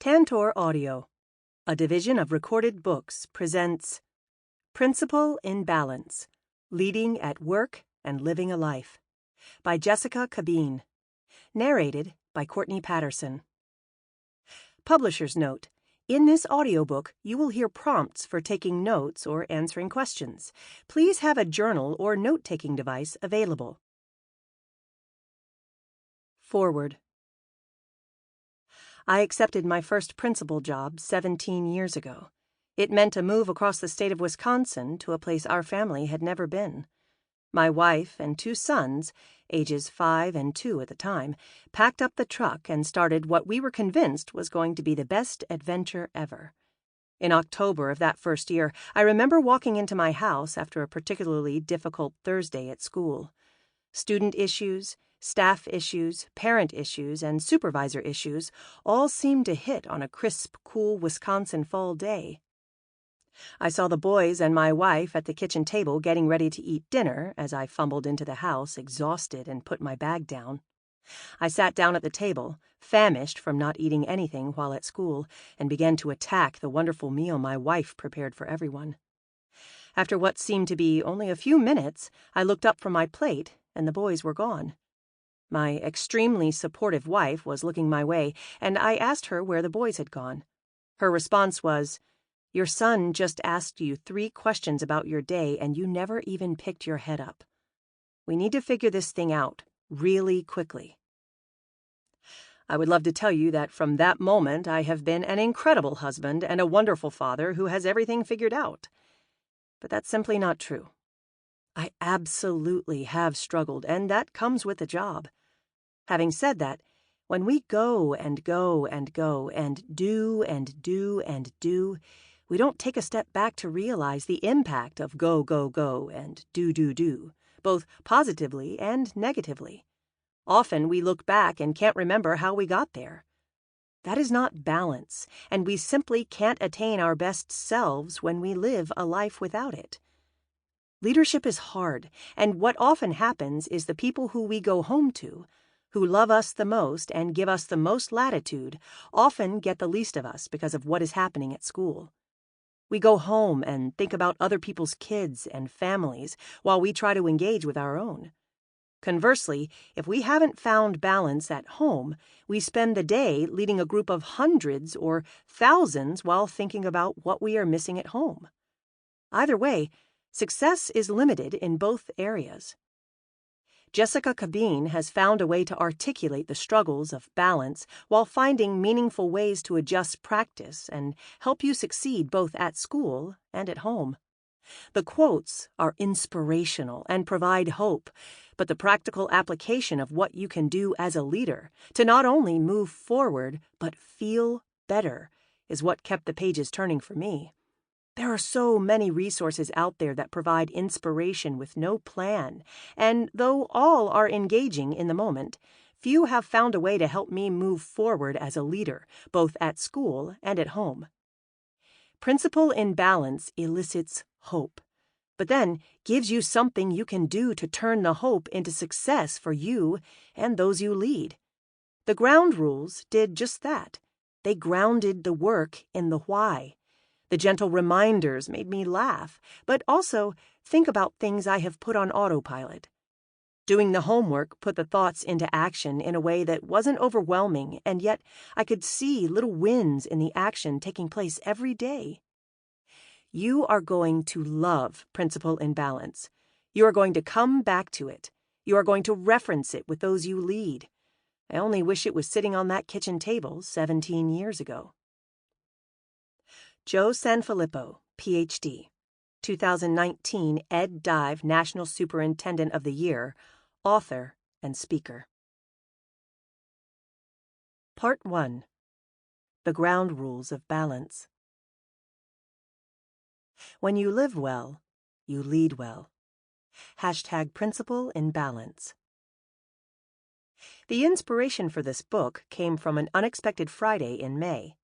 Tantor Audio, a division of Recorded Books, presents Principle in Balance, Leading at Work and Living a Life by Jessica Cabeen. Narrated by Courtney Patterson. Publisher's note: in this audiobook, you will hear prompts for taking notes or answering questions. Please have a journal or note-taking device available. Forward. I accepted my first principal job 17 years ago. It meant a move across the state of Wisconsin to a place our family had never been. My wife and 2 sons, ages 5 and 2 at the time, packed up the truck and started what we were convinced was going to be the best adventure ever. In October of that first year, I remember walking into my house after a particularly difficult Thursday at school. Student issues, staff issues, parent issues, and supervisor issues all seemed to hit on a crisp, cool Wisconsin fall day. I saw the boys and my wife at the kitchen table getting ready to eat dinner as I fumbled into the house, exhausted, and put my bag down. I sat down at the table, famished from not eating anything while at school, and began to attack the wonderful meal my wife prepared for everyone. After what seemed to be only a few minutes, I looked up from my plate, and the boys were gone. My extremely supportive wife was looking my way, and I asked her where the boys had gone. Her response was, "Your son just asked you 3 questions about your day, and you never even picked your head up. We need to figure this thing out really quickly." I would love to tell you that from that moment I have been an incredible husband and a wonderful father who has everything figured out. But that's simply not true. I absolutely have struggled, and that comes with the job. Having said that, when we go and go and go and do and do and do, we don't take a step back to realize the impact of go, go, go and do, both positively and negatively. Often we look back and can't remember how we got there. That is not balance, and we simply can't attain our best selves when we live a life without it. Leadership is hard, and what often happens is the people who we go home to, who love us the most and give us the most latitude, often get the least of us because of what is happening at school. We go home and think about other people's kids and families while we try to engage with our own. Conversely, if we haven't found balance at home, we spend the day leading a group of hundreds or thousands while thinking about what we are missing at home. Either way, success is limited in both areas. Jessica Cabeen has found a way to articulate the struggles of balance while finding meaningful ways to adjust practice and help you succeed both at school and at home. The quotes are inspirational and provide hope, but the practical application of what you can do as a leader to not only move forward but feel better is what kept the pages turning for me. There are so many resources out there that provide inspiration with no plan, and though all are engaging in the moment, few have found a way to help me move forward as a leader, both at school and at home. Principle in Balance elicits hope, but then gives you something you can do to turn the hope into success for you and those you lead. The ground rules did just that. They grounded the work in the why. The gentle reminders made me laugh, but also think about things I have put on autopilot. Doing the homework put the thoughts into action in a way that wasn't overwhelming, and yet I could see little wins in the action taking place every day. You are going to love Principle in Balance. You are going to come back to it. You are going to reference it with those you lead. I only wish it was sitting on that kitchen table 17 years ago. Joe Sanfilippo, Ph.D., 2019 Ed Dive National Superintendent of the Year, author and speaker. Part 1. The Ground Rules of Balance. When you live well, you lead well. #Principle in Balance. The inspiration for this book came from an unexpected Friday in May.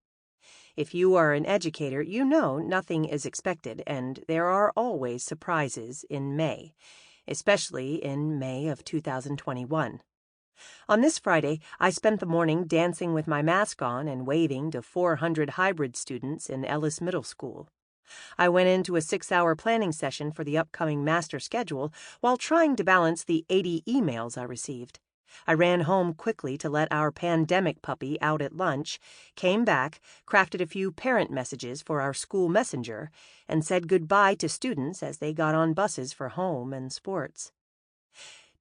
If you are an educator, you know nothing is expected, and there are always surprises in May, especially in May of 2021. On this Friday, I spent the morning dancing with my mask on and waving to 400 hybrid students in Ellis Middle School. I went into a 6-hour planning session for the upcoming master schedule while trying to balance the 80 emails I received. I ran home quickly to let our pandemic puppy out at lunch, came back, crafted a few parent messages for our school messenger, and said goodbye to students as they got on buses for home and sports.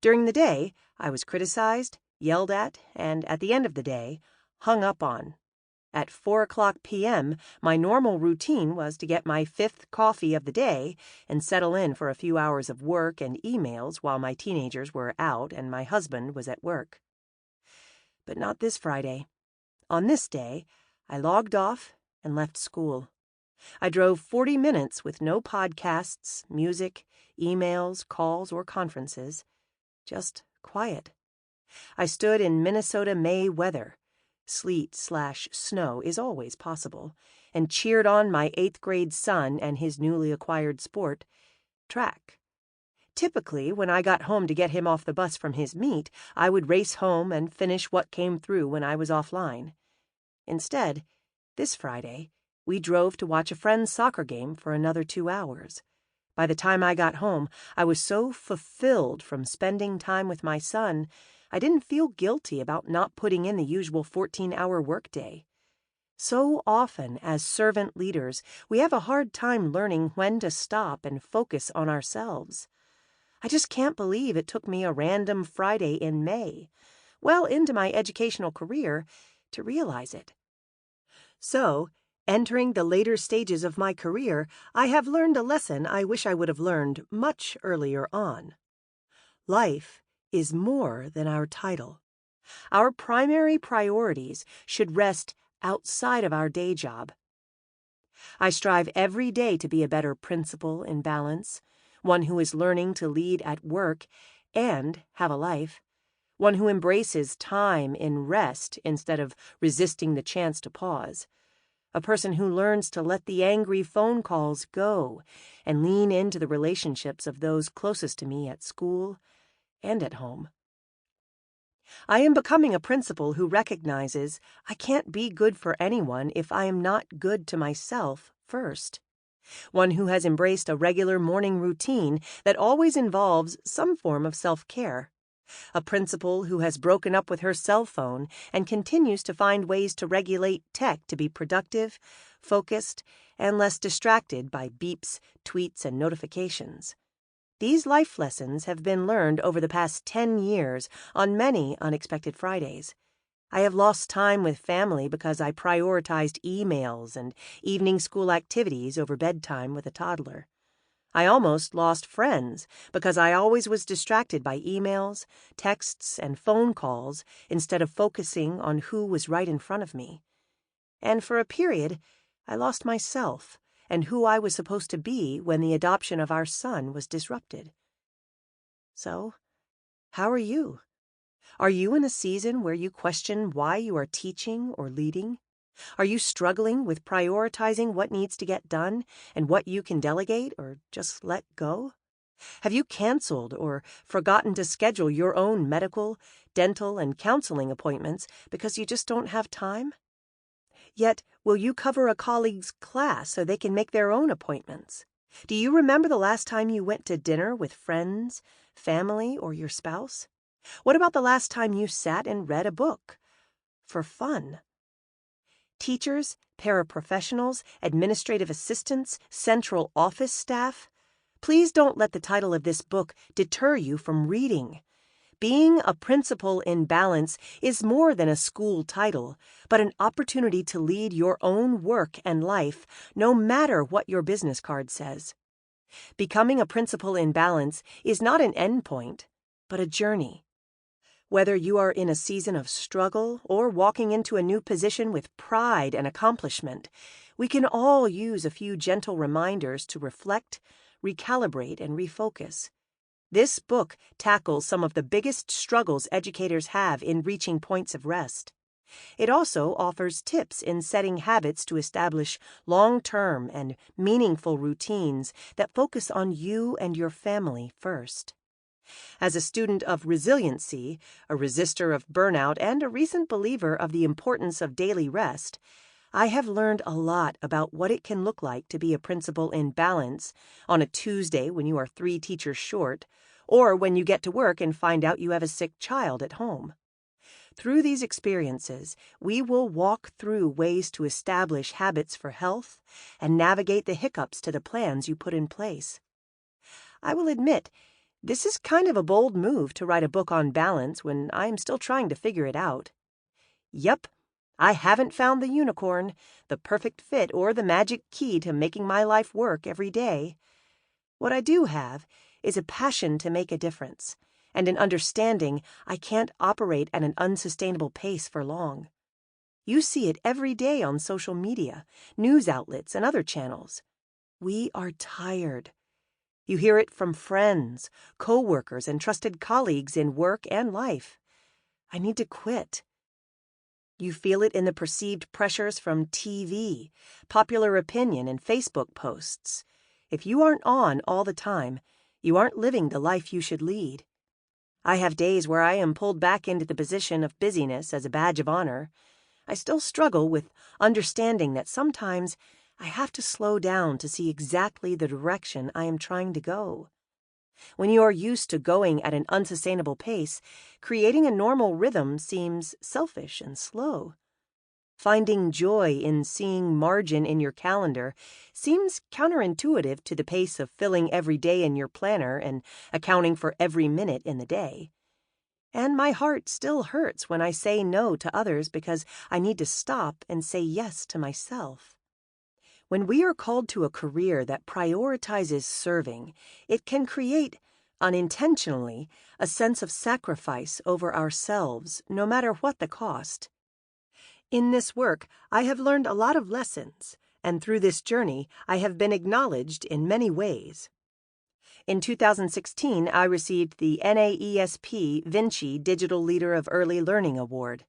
During the day, I was criticized, yelled at, and at the end of the day, hung up on. At 4:00 p.m., my normal routine was to get my 5th coffee of the day and settle in for a few hours of work and emails while my teenagers were out and my husband was at work. But not this Friday. On this day, I logged off and left school. I drove 40 minutes with no podcasts, music, emails, calls, or conferences. Just quiet. I stood in Minnesota May weather. Sleet/snow is always possible, and cheered on my 8th grade son and his newly acquired sport, track. Typically, when I got home to get him off the bus from his meet, I would race home and finish what came through when I was offline. Instead, this Friday, we drove to watch a friend's soccer game for another 2 hours. By the time I got home, I was so fulfilled from spending time with my son, I didn't feel guilty about not putting in the usual 14-hour workday. So often, as servant leaders, we have a hard time learning when to stop and focus on ourselves. I just can't believe it took me a random Friday in May, well into my educational career, to realize it. So, entering the later stages of my career, I have learned a lesson I wish I would have learned much earlier on. Life is more than our title. Our primary priorities should rest outside of our day job. I strive every day to be a better principal in balance, one who is learning to lead at work and have a life, one who embraces time in rest instead of resisting the chance to pause, a person who learns to let the angry phone calls go and lean into the relationships of those closest to me at school and at home. I am becoming a principal who recognizes I can't be good for anyone if I am not good to myself first. One who has embraced a regular morning routine that always involves some form of self-care. A principal who has broken up with her cell phone and continues to find ways to regulate tech to be productive, focused, and less distracted by beeps, tweets, and notifications. These life lessons have been learned over the past 10 years on many unexpected Fridays. I have lost time with family because I prioritized emails and evening school activities over bedtime with a toddler. I almost lost friends because I always was distracted by emails, texts, and phone calls instead of focusing on who was right in front of me. And for a period, I lost myself and who I was supposed to be when the adoption of our son was disrupted. So, how are you? Are you in a season where you question why you are teaching or leading? Are you struggling with prioritizing what needs to get done and what you can delegate or just let go? Have you canceled or forgotten to schedule your own medical, dental, and counseling appointments because you just don't have time? Yet, will you cover a colleague's class so they can make their own appointments? Do you remember the last time you went to dinner with friends, family, or your spouse? What about the last time you sat and read a book? For fun. Teachers, paraprofessionals, administrative assistants, central office staff, please don't let the title of this book deter you from reading. Being a principal in balance is more than a school title, but an opportunity to lead your own work and life, no matter what your business card says. Becoming a principal in balance is not an endpoint, but a journey. Whether you are in a season of struggle or walking into a new position with pride and accomplishment, we can all use a few gentle reminders to reflect, recalibrate, and refocus. This book tackles some of the biggest struggles educators have in reaching points of rest. It also offers tips in setting habits to establish long-term and meaningful routines that focus on you and your family first. As a student of resiliency, a resistor of burnout, and a recent believer of the importance of daily rest, I have learned a lot about what it can look like to be a principal in balance on a Tuesday when you are 3 teachers short, or when you get to work and find out you have a sick child at home. Through these experiences, we will walk through ways to establish habits for health and navigate the hiccups to the plans you put in place. I will admit, this is kind of a bold move to write a book on balance when I am still trying to figure it out. Yep, I haven't found the unicorn, the perfect fit, or the magic key to making my life work every day. What I do have is a passion to make a difference, and an understanding I can't operate at an unsustainable pace for long. You see it every day on social media, news outlets, and other channels. We are tired. You hear it from friends, co-workers, and trusted colleagues in work and life. I need to quit. You feel it in the perceived pressures from TV, popular opinion, and Facebook posts. If you aren't on all the time, you aren't living the life you should lead. I have days where I am pulled back into the position of busyness as a badge of honor. I still struggle with understanding that sometimes I have to slow down to see exactly the direction I am trying to go. When you are used to going at an unsustainable pace, creating a normal rhythm seems selfish and slow. Finding joy in seeing margin in your calendar seems counterintuitive to the pace of filling every day in your planner and accounting for every minute in the day. And my heart still hurts when I say no to others because I need to stop and say yes to myself. When we are called to a career that prioritizes serving, it can create, unintentionally, a sense of sacrifice over ourselves, no matter what the cost. In this work, I have learned a lot of lessons, and through this journey, I have been acknowledged in many ways. In 2016, I received the NAESP Vinci Digital Leader of Early Learning Award.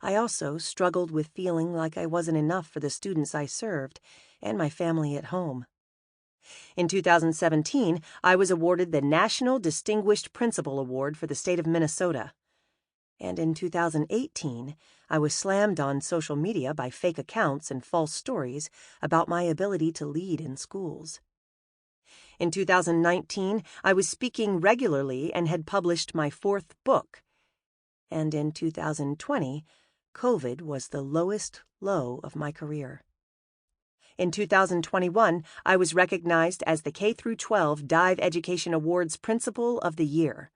I also struggled with feeling like I wasn't enough for the students I served and my family at home. In 2017, I was awarded the National Distinguished Principal Award for the state of Minnesota. And in 2018, I was slammed on social media by fake accounts and false stories about my ability to lead in schools. In 2019, I was speaking regularly and had published my 4th book. And in 2020, COVID was the lowest low of my career. In 2021, I was recognized as the K-12 Dive Education Awards Principal of the Year.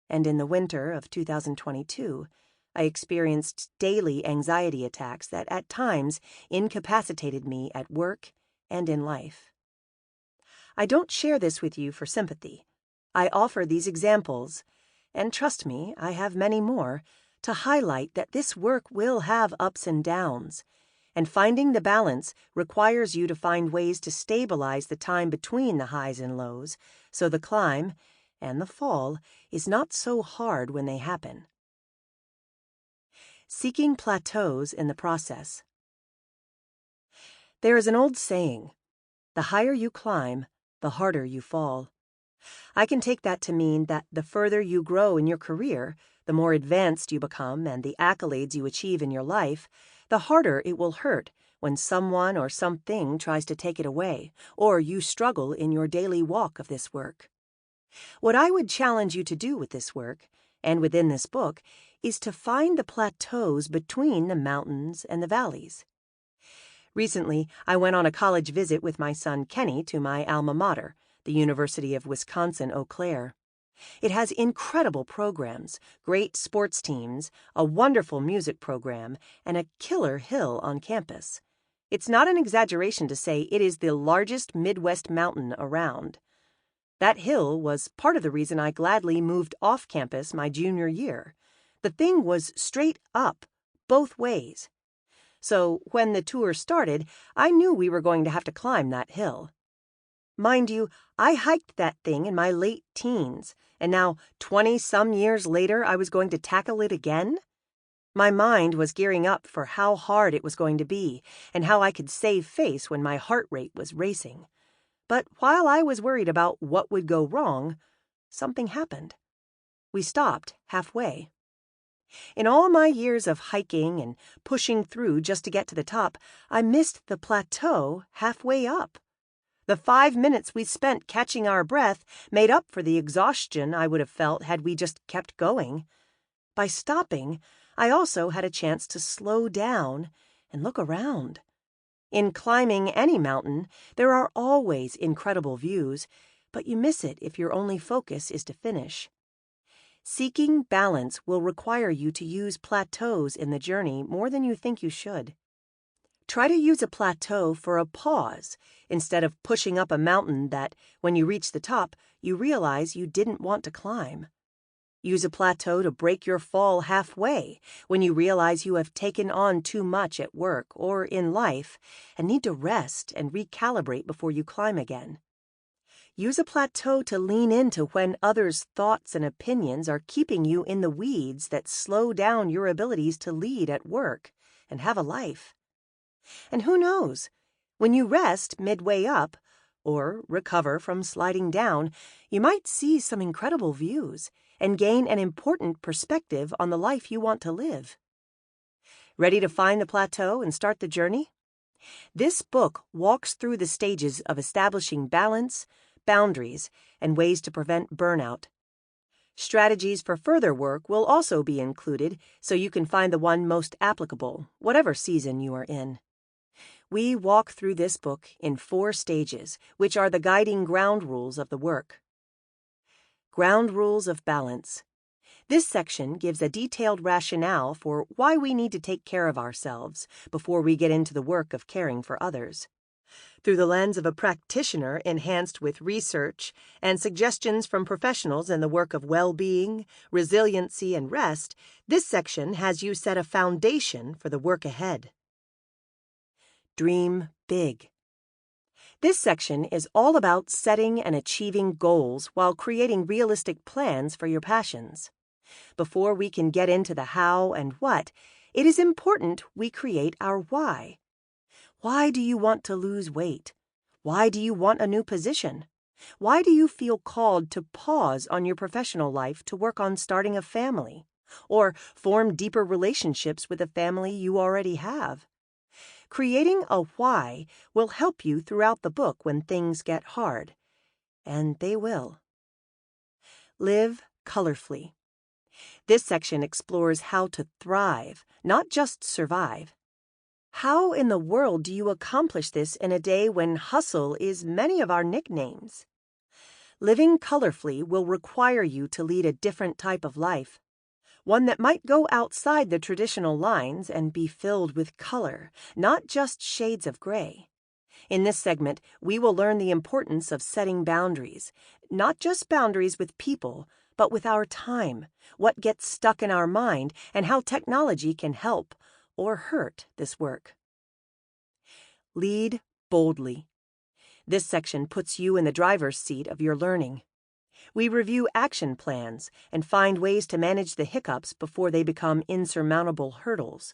And in the winter of 2022, I experienced daily anxiety attacks that at times incapacitated me at work and in life. I don't share this with you for sympathy. I offer these examples, and trust me, I have many more, to highlight that this work will have ups and downs, and finding the balance requires you to find ways to stabilize the time between the highs and lows, so the climb and the fall is not so hard when they happen. Seeking plateaus in the process. There is an old saying, the higher you climb, the harder you fall. I can take that to mean that the further you grow in your career, the more advanced you become and the accolades you achieve in your life, the harder it will hurt when someone or something tries to take it away, or you struggle in your daily walk of this work. What I would challenge you to do with this work, and within this book, is to find the plateaus between the mountains and the valleys. Recently, I went on a college visit with my son Kenny to my alma mater, the University of Wisconsin-Eau Claire. It has incredible programs, great sports teams, a wonderful music program, and a killer hill on campus. It's not an exaggeration to say it is the largest Midwest mountain around. That hill was part of the reason I gladly moved off campus my junior year. The thing was straight up, both ways. So when the tour started, I knew we were going to have to climb that hill. Mind you, I hiked that thing in my late teens, and now 20-some years later I was going to tackle it again? My mind was gearing up for how hard it was going to be, and how I could save face when my heart rate was racing. But while I was worried about what would go wrong, something happened. We stopped halfway. In all my years of hiking and pushing through just to get to the top, I missed the plateau halfway up. The 5 minutes we spent catching our breath made up for the exhaustion I would have felt had we just kept going. By stopping, I also had a chance to slow down and look around. In climbing any mountain, there are always incredible views, but you miss it if your only focus is to finish. Seeking balance will require you to use plateaus in the journey more than you think you should. Try to use a plateau for a pause instead of pushing up a mountain that, when you reach the top, you realize you didn't want to climb. Use a plateau to break your fall halfway when you realize you have taken on too much at work or in life and need to rest and recalibrate before you climb again. Use a plateau to lean into when others' thoughts and opinions are keeping you in the weeds that slow down your abilities to lead at work and have a life. And who knows, when you rest midway up or recover from sliding down, you might see some incredible views and gain an important perspective on the life you want to live. Ready to find the plateau and start the journey? This book walks through the stages of establishing balance, boundaries, and ways to prevent burnout. Strategies for further work will also be included so you can find the one most applicable, whatever season you are in. We walk through this book in 4 stages, which are the guiding ground rules of the work. Ground Rules of Balance. This section gives a detailed rationale for why we need to take care of ourselves before we get into the work of caring for others. Through the lens of a practitioner enhanced with research and suggestions from professionals in the work of well-being, resiliency, and rest, this section has you set a foundation for the work ahead. Dream big. This section is all about setting and achieving goals while creating realistic plans for your passions. Before we can get into the how and what, it is important we create our why. Why do you want to lose weight? Why do you want a new position? Why do you feel called to pause on your professional life to work on starting a family, or form deeper relationships with the family you already have? Creating a why will help you throughout the book when things get hard. And they will. Live colorfully. This section explores how to thrive, not just survive. How in the world do you accomplish this in a day when hustle is many of our nicknames? Living colorfully will require you to lead a different type of life. One that might go outside the traditional lines and be filled with color, not just shades of gray. In this segment, we will learn the importance of setting boundaries, not just boundaries with people, but with our time, what gets stuck in our mind, and how technology can help or hurt this work. Lead boldly. This section puts you in the driver's seat of your learning. We review action plans and find ways to manage the hiccups before they become insurmountable hurdles.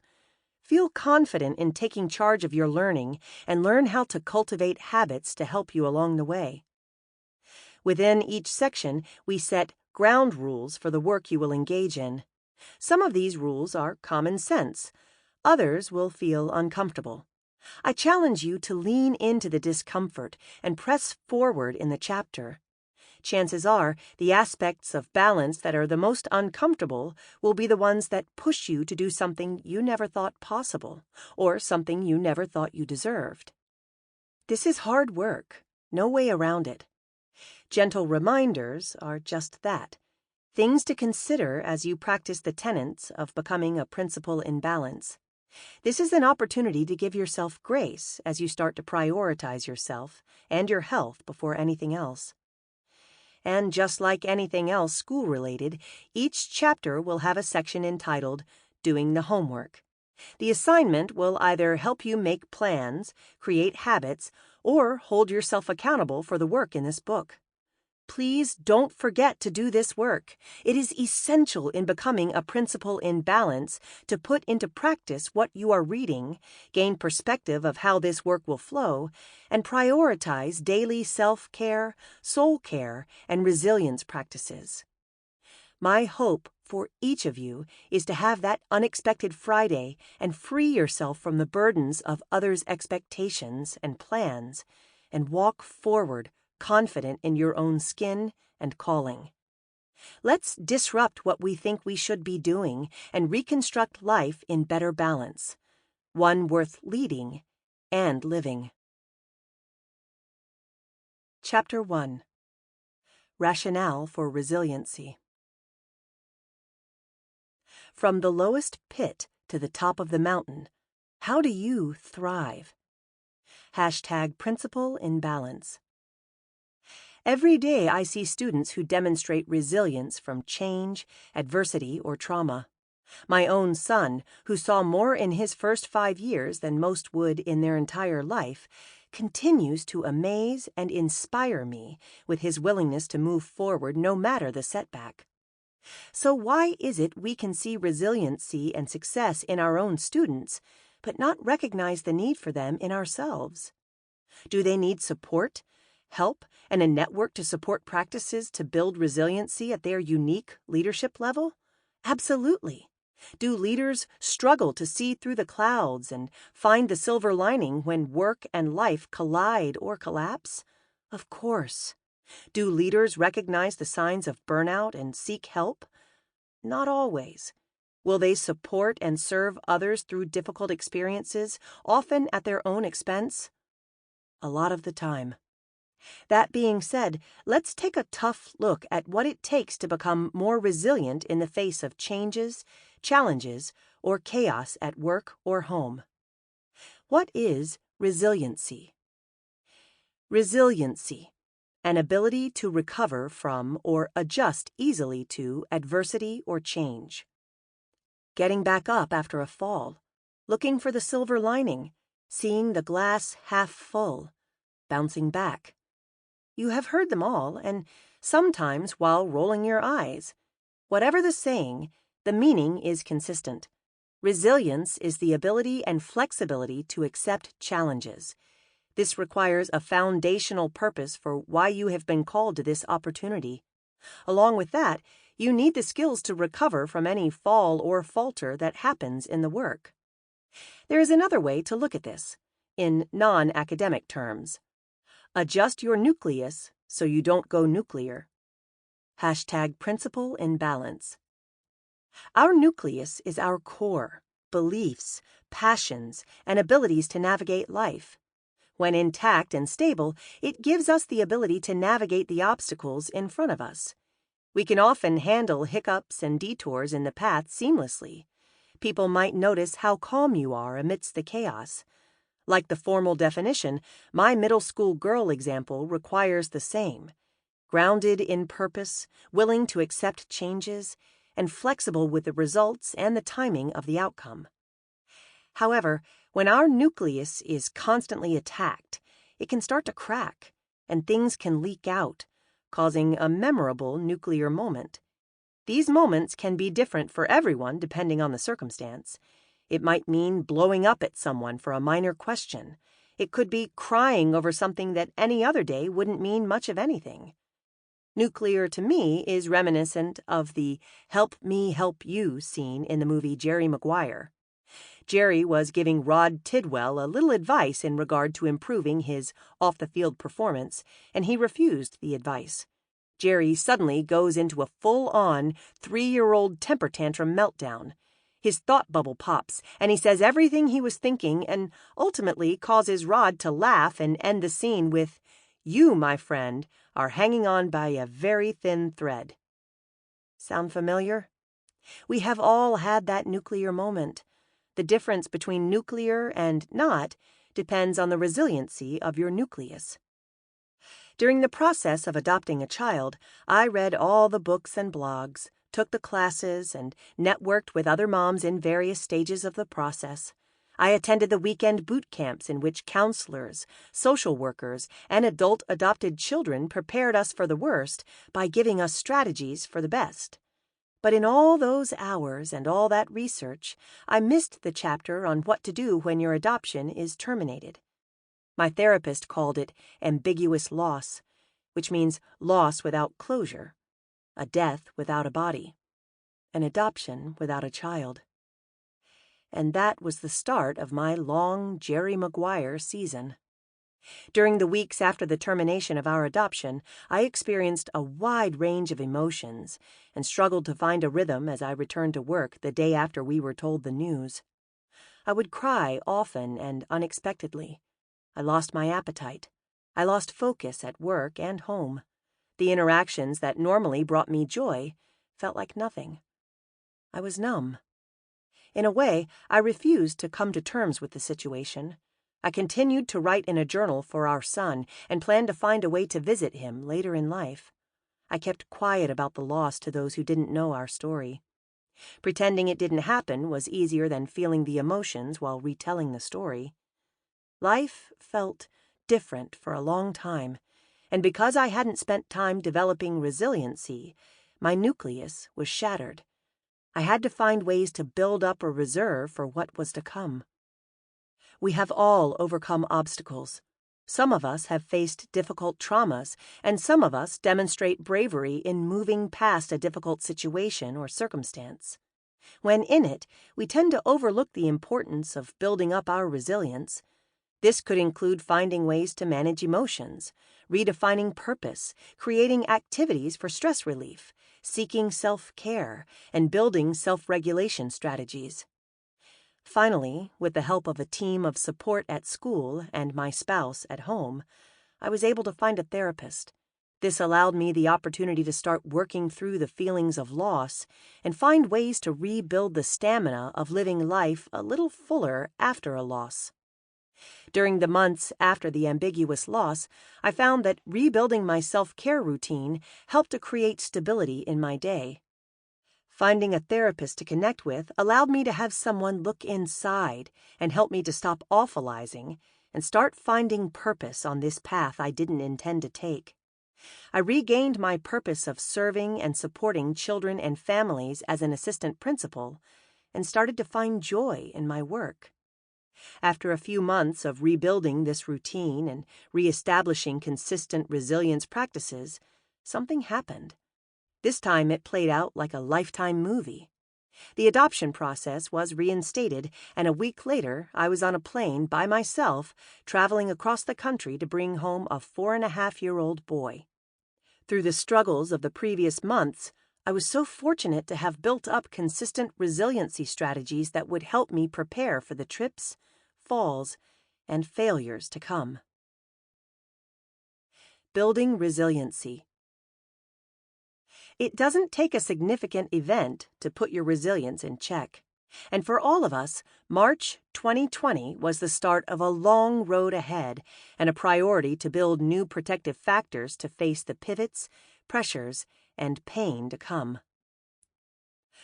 Feel confident in taking charge of your learning and learn how to cultivate habits to help you along the way. Within each section, we set ground rules for the work you will engage in. Some of these rules are common sense. Others will feel uncomfortable. I challenge you to lean into the discomfort and press forward in the chapter. Chances are, the aspects of balance that are the most uncomfortable will be the ones that push you to do something you never thought possible, or something you never thought you deserved. This is hard work, no way around it. Gentle reminders are just that, things to consider as you practice the tenets of becoming a principle in balance. This is an opportunity to give yourself grace as you start to prioritize yourself and your health before anything else. And just like anything else school-related, each chapter will have a section entitled Doing the Homework. The assignment will either help you make plans, create habits, or hold yourself accountable for the work in this book. Please don't forget to do this work. It is essential in becoming a principal in balance to put into practice what you are reading, gain perspective of how this work will flow, and prioritize daily self-care, soul care, and resilience practices. My hope for each of you is to have that unexpected Friday and free yourself from the burdens of others' expectations and plans, and walk forward confident in your own skin and calling. Let's disrupt what we think we should be doing and reconstruct life in better balance, one worth leading and living. Chapter 1. Rationale for Resiliency. From the lowest pit to the top of the mountain, how do you thrive? #Principle in Balance. Every day I see students who demonstrate resilience from change, adversity, or trauma. My own son, who saw more in his first 5 years than most would in their entire life, continues to amaze and inspire me with his willingness to move forward no matter the setback. So why is it we can see resiliency and success in our own students, but not recognize the need for them in ourselves? Do they need support, help, and a network to support practices to build resiliency at their unique leadership level? Absolutely. Do leaders struggle to see through the clouds and find the silver lining when work and life collide or collapse? Of course. Do leaders recognize the signs of burnout and seek help? Not always. Will they support and serve others through difficult experiences, often at their own expense? A lot of the time. That being said, let's take a tough look at what it takes to become more resilient in the face of changes, challenges, or chaos at work or home. What is resiliency? Resiliency, an ability to recover from or adjust easily to adversity or change. Getting back up after a fall, looking for the silver lining, seeing the glass half full, bouncing back. You have heard them all, and sometimes while rolling your eyes. Whatever the saying, the meaning is consistent. Resilience is the ability and flexibility to accept challenges. This requires a foundational purpose for why you have been called to this opportunity. Along with that, you need the skills to recover from any fall or falter that happens in the work. There is another way to look at this, in non-academic terms. Adjust your nucleus so you don't go nuclear. #Principle in Balance. Our nucleus is our core, beliefs, passions, and abilities to navigate life. When intact and stable, it gives us the ability to navigate the obstacles in front of us. We can often handle hiccups and detours in the path seamlessly. People might notice how calm you are amidst the chaos. Like the formal definition, my middle school girl example requires the same. Grounded in purpose, willing to accept changes, and flexible with the results and the timing of the outcome. However, when our nucleus is constantly attacked, it can start to crack, and things can leak out, causing a memorable nuclear moment. These moments can be different for everyone depending on the circumstance. It might mean blowing up at someone for a minor question. It could be crying over something that any other day wouldn't mean much of anything. Nuclear to me is reminiscent of the "help me help you" scene in the movie Jerry Maguire. Jerry was giving Rod Tidwell a little advice in regard to improving his off-the-field performance, and he refused the advice. Jerry suddenly goes into a full-on 3-year-old temper tantrum meltdown. His thought bubble pops, and he says everything he was thinking and ultimately causes Rod to laugh and end the scene with, "You, my friend, are hanging on by a very thin thread." Sound familiar? We have all had that nuclear moment. The difference between nuclear and not depends on the resiliency of your nucleus. During the process of adopting a child, I read all the books and blogs, took the classes, and networked with other moms in various stages of the process. I attended the weekend boot camps in which counselors, social workers, and adult adopted children prepared us for the worst by giving us strategies for the best. But in all those hours and all that research, I missed the chapter on what to do when your adoption is terminated. My therapist called it ambiguous loss, which means loss without closure, a death without a body, an adoption without a child. And that was the start of my long Jerry Maguire season. During the weeks after the termination of our adoption, I experienced a wide range of emotions and struggled to find a rhythm as I returned to work the day after we were told the news. I would cry often and unexpectedly. I lost my appetite. I lost focus at work and home. The interactions that normally brought me joy felt like nothing. I was numb. In a way, I refused to come to terms with the situation. I continued to write in a journal for our son and planned to find a way to visit him later in life. I kept quiet about the loss to those who didn't know our story. Pretending it didn't happen was easier than feeling the emotions while retelling the story. Life felt different for a long time, and because I hadn't spent time developing resiliency, my nucleus was shattered. I had to find ways to build up a reserve for what was to come. We have all overcome obstacles. Some of us have faced difficult traumas, and some of us demonstrate bravery in moving past a difficult situation or circumstance. When in it, we tend to overlook the importance of building up our resilience. This could include finding ways to manage emotions, redefining purpose, creating activities for stress relief, seeking self-care, and building self-regulation strategies. Finally, with the help of a team of support at school and my spouse at home, I was able to find a therapist. This allowed me the opportunity to start working through the feelings of loss and find ways to rebuild the stamina of living life a little fuller after a loss. During the months after the ambiguous loss, I found that rebuilding my self-care routine helped to create stability in my day. Finding a therapist to connect with allowed me to have someone look inside and help me to stop awfulizing and start finding purpose on this path I didn't intend to take. I regained my purpose of serving and supporting children and families as an assistant principal and started to find joy in my work. After a few months of rebuilding this routine and reestablishing consistent resilience practices, something happened. This time it played out like a Lifetime movie. The adoption process was reinstated, and a week later I was on a plane by myself, traveling across the country to bring home a 4.5-year-old boy. Through the struggles of the previous months, I was so fortunate to have built up consistent resiliency strategies that would help me prepare for the trips, falls, and failures to come. Building resiliency. It doesn't take a significant event to put your resilience in check. And for all of us, March 2020 was the start of a long road ahead and a priority to build new protective factors to face the pivots, pressures, and pain to come.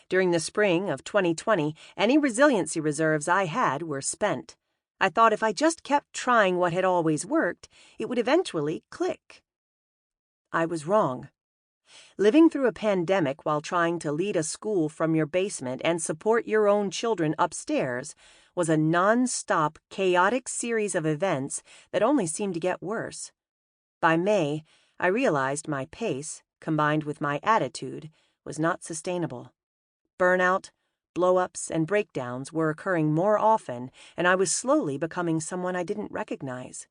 During the spring of 2020, any resiliency reserves I had were spent. I thought if I just kept trying what had always worked, it would eventually click. I was wrong. Living through a pandemic while trying to lead a school from your basement and support your own children upstairs was a non-stop, chaotic series of events that only seemed to get worse. By May, I realized my pace, combined with my attitude, was not sustainable. Burnout, blow-ups, and breakdowns were occurring more often, and I was slowly becoming someone I didn't recognize.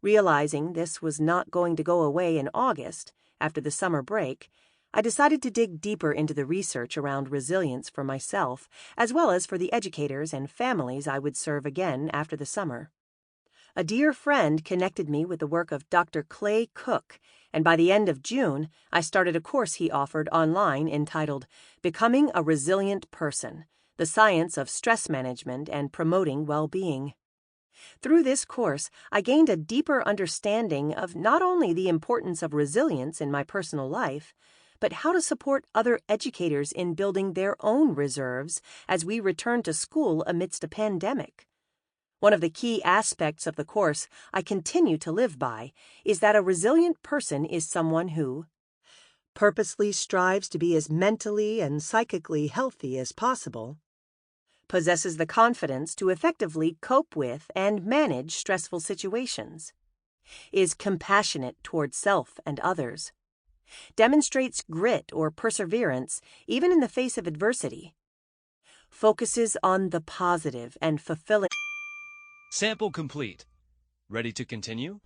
Realizing this was not going to go away in August, after the summer break, I decided to dig deeper into the research around resilience for myself, as well as for the educators and families I would serve again after the summer. A dear friend connected me with the work of Dr. Clay Cook, and by the end of June, I started a course he offered online entitled Becoming a Resilient Person: The Science of Stress Management and Promoting Well-Being. Through this course, I gained a deeper understanding of not only the importance of resilience in my personal life, but how to support other educators in building their own reserves as we return to school amidst a pandemic. One of the key aspects of the course I continue to live by is that a resilient person is someone who purposely strives to be as mentally and psychically healthy as possible, possesses the confidence to effectively cope with and manage stressful situations, is compassionate toward self and others, demonstrates grit or perseverance even in the face of adversity, focuses on the positive and fulfilling. Sample complete. Ready to continue?